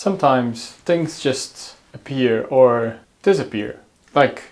sometimes things just appear or disappear. Like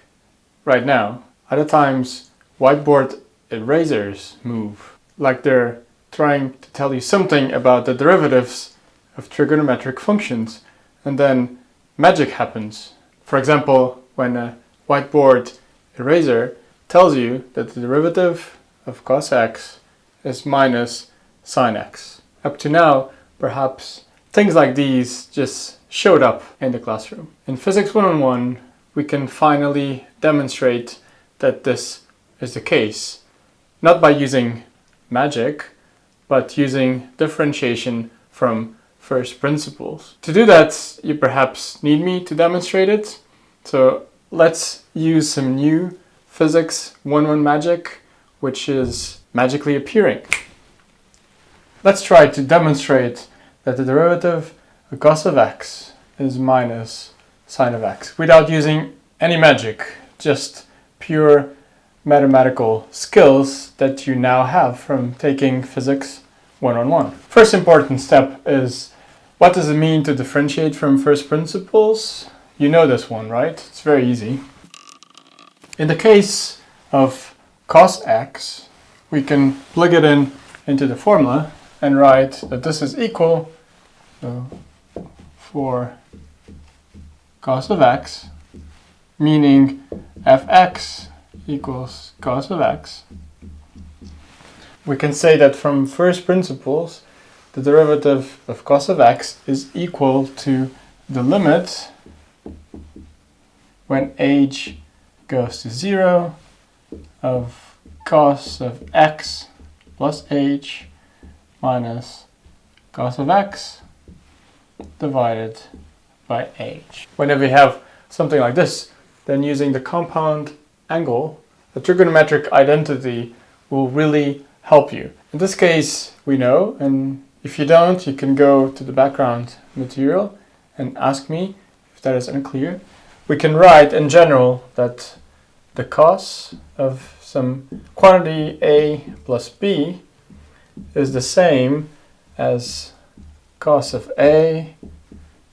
right now. Other times whiteboard erasers move, like they're trying to tell you something about the derivatives of trigonometric functions, and then magic happens. For example, when a whiteboard eraser tells you that the derivative of cos x is minus sine x. Up to now, perhaps things like these just showed up in the classroom. In Physics 101, we can finally demonstrate that this is the case, not by using magic, but using differentiation from first principles. To do that, you perhaps need me to demonstrate it. So let's use some new Physics 101 magic, which is magically appearing. Let's try to demonstrate that the derivative of cos of x is minus sine of x without using any magic, just pure mathematical skills that you now have from taking Physics 101. First important step is, what does it mean to differentiate from first principles? You know this one, right? It's very easy. In the case of cos x, we can plug it into the formula and write that this is equal for cos of x, meaning fx equals cos of x. We can say that from first principles, the derivative of cos of x is equal to the limit when h goes to 0 of cos of x plus h minus cos of x divided by h. Whenever you have something like this, then using the compound angle, the trigonometric identity will really help you. In this case, we know, and if you don't, you can go to the background material and ask me if that is unclear. We can write in general that the cos of some quantity a plus b is the same as cos of a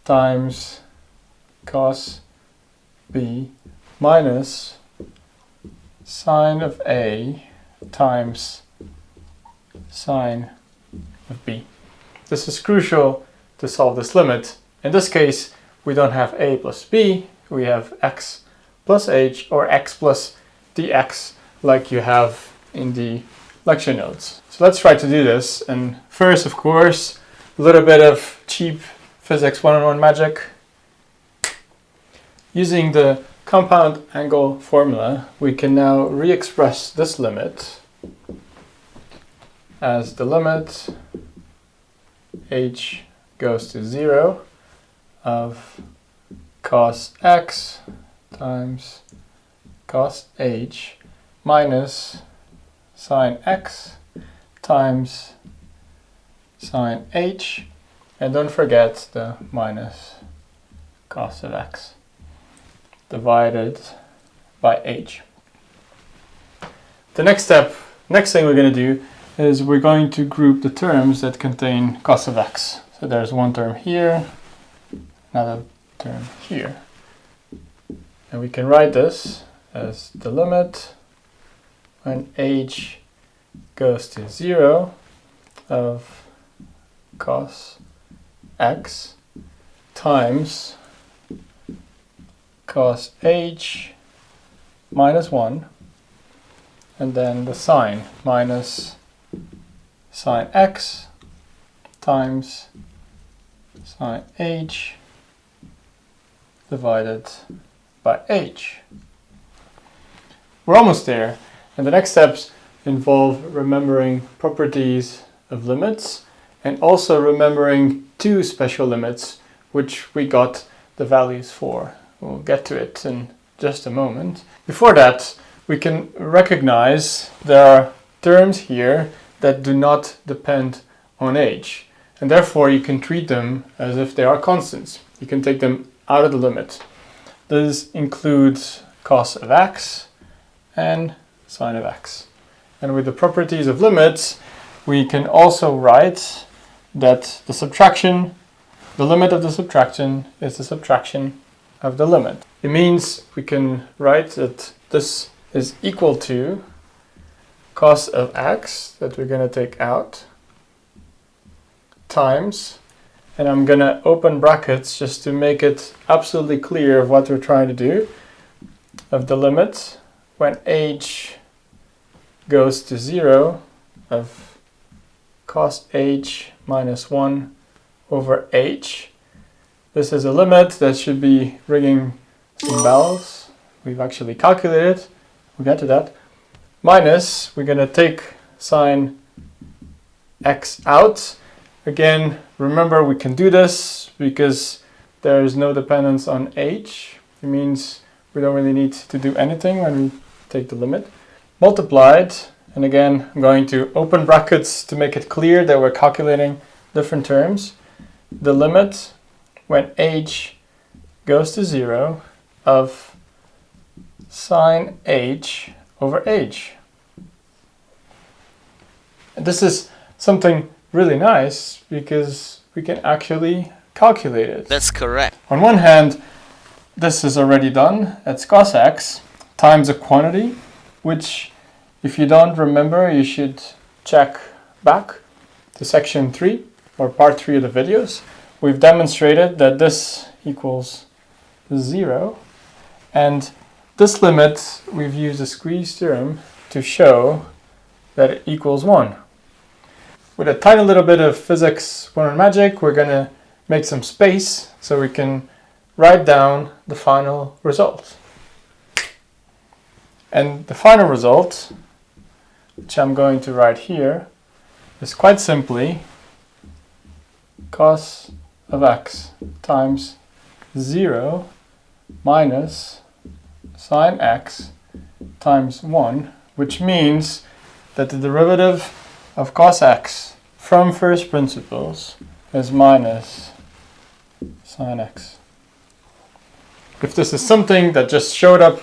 times cos b minus sine of a times sine of b. This is crucial to solve this limit. In this case, we don't have a plus b, we have x plus h or x plus dx like you have in the lecture notes. So let's try to do this. And first, of course, a little bit of cheap Physics 101 magic. Using the compound angle formula, we can now re-express this limit as the limit h goes to 0 of cos x times cos h minus sine x times sine h, and don't forget the minus cos of x divided by h. The next thing we're going to do is we're going to group the terms that contain cos of x. So there's one term here, another term here. And we can write this as the limit when h goes to 0 of cos x times cos h minus 1, and then the sine minus sine x times sine h divided by h. We're almost there, and the next steps involve remembering properties of limits and also remembering two special limits which we got the values for. We'll get to it in just a moment. Before that, we can recognize there are terms here that do not depend on h, and therefore you can treat them as if they are constants. You can take them out of the limit. This includes cos of x and sine of x. And with the properties of limits, we can also write that the subtraction the limit of the subtraction is the subtraction of the limit. It means we can write that this is equal to cos of x, that we're going to take out, times, and I'm going to open brackets just to make it absolutely clear of what we're trying to do, of the limit when h goes to 0 of cos h minus 1 over h. This is a limit that should be ringing some bells. We've actually calculated, we'll get to that. Minus, we're going to take sine x out. Again, remember we can do this because there is no dependence on h. It means we don't really need to do anything when we take the limit. Multiplied, and again I'm going to open brackets to make it clear that we're calculating different terms. The limit when h goes to 0 of sine h over h. And this is something really nice because we can actually calculate it. That's correct. On one hand, this is already done. It's cos x times a quantity, which if you don't remember, you should check back to section 3 or part 3 of the videos. We've demonstrated that this equals 0, and this limit, we've used a squeeze theorem to show that it equals 1. With a tiny little bit of physics 101 magic, we're going to make some space so we can write down the final result. And the final result, which I'm going to write here, is quite simply cos of x times 0 minus sine x times 1, which means that the derivative of cos x from first principles is minus sine x. If this is something that just showed up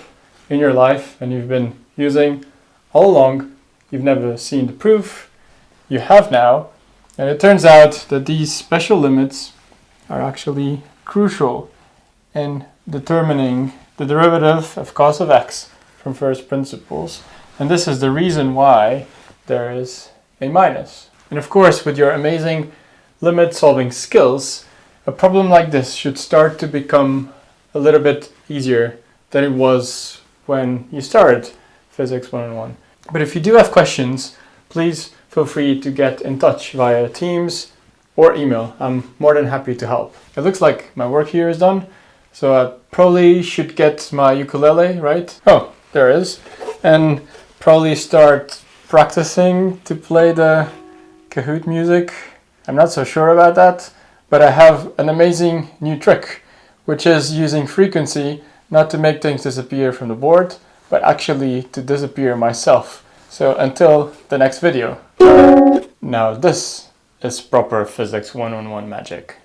in your life and you've been using all along, you've never seen the proof, you have now, and it turns out that these special limits are actually crucial in determining the derivative of cos of x from first principles, and this is the reason why there is a minus. And of course, with your amazing limit solving skills, a problem like this should start to become a little bit easier than it was when you started Physics 101. But if you do have questions, please feel free to get in touch via Teams or email. I'm more than happy to help. It looks like my work here is done, so I probably should get my ukulele, right? Oh, there it is. And probably start practicing to play the Kahoot music. I'm not so sure about that, but I have an amazing new trick, which is using frequency not to make things disappear from the board, but actually to disappear myself. So until the next video. Now this is proper Physics 101 magic.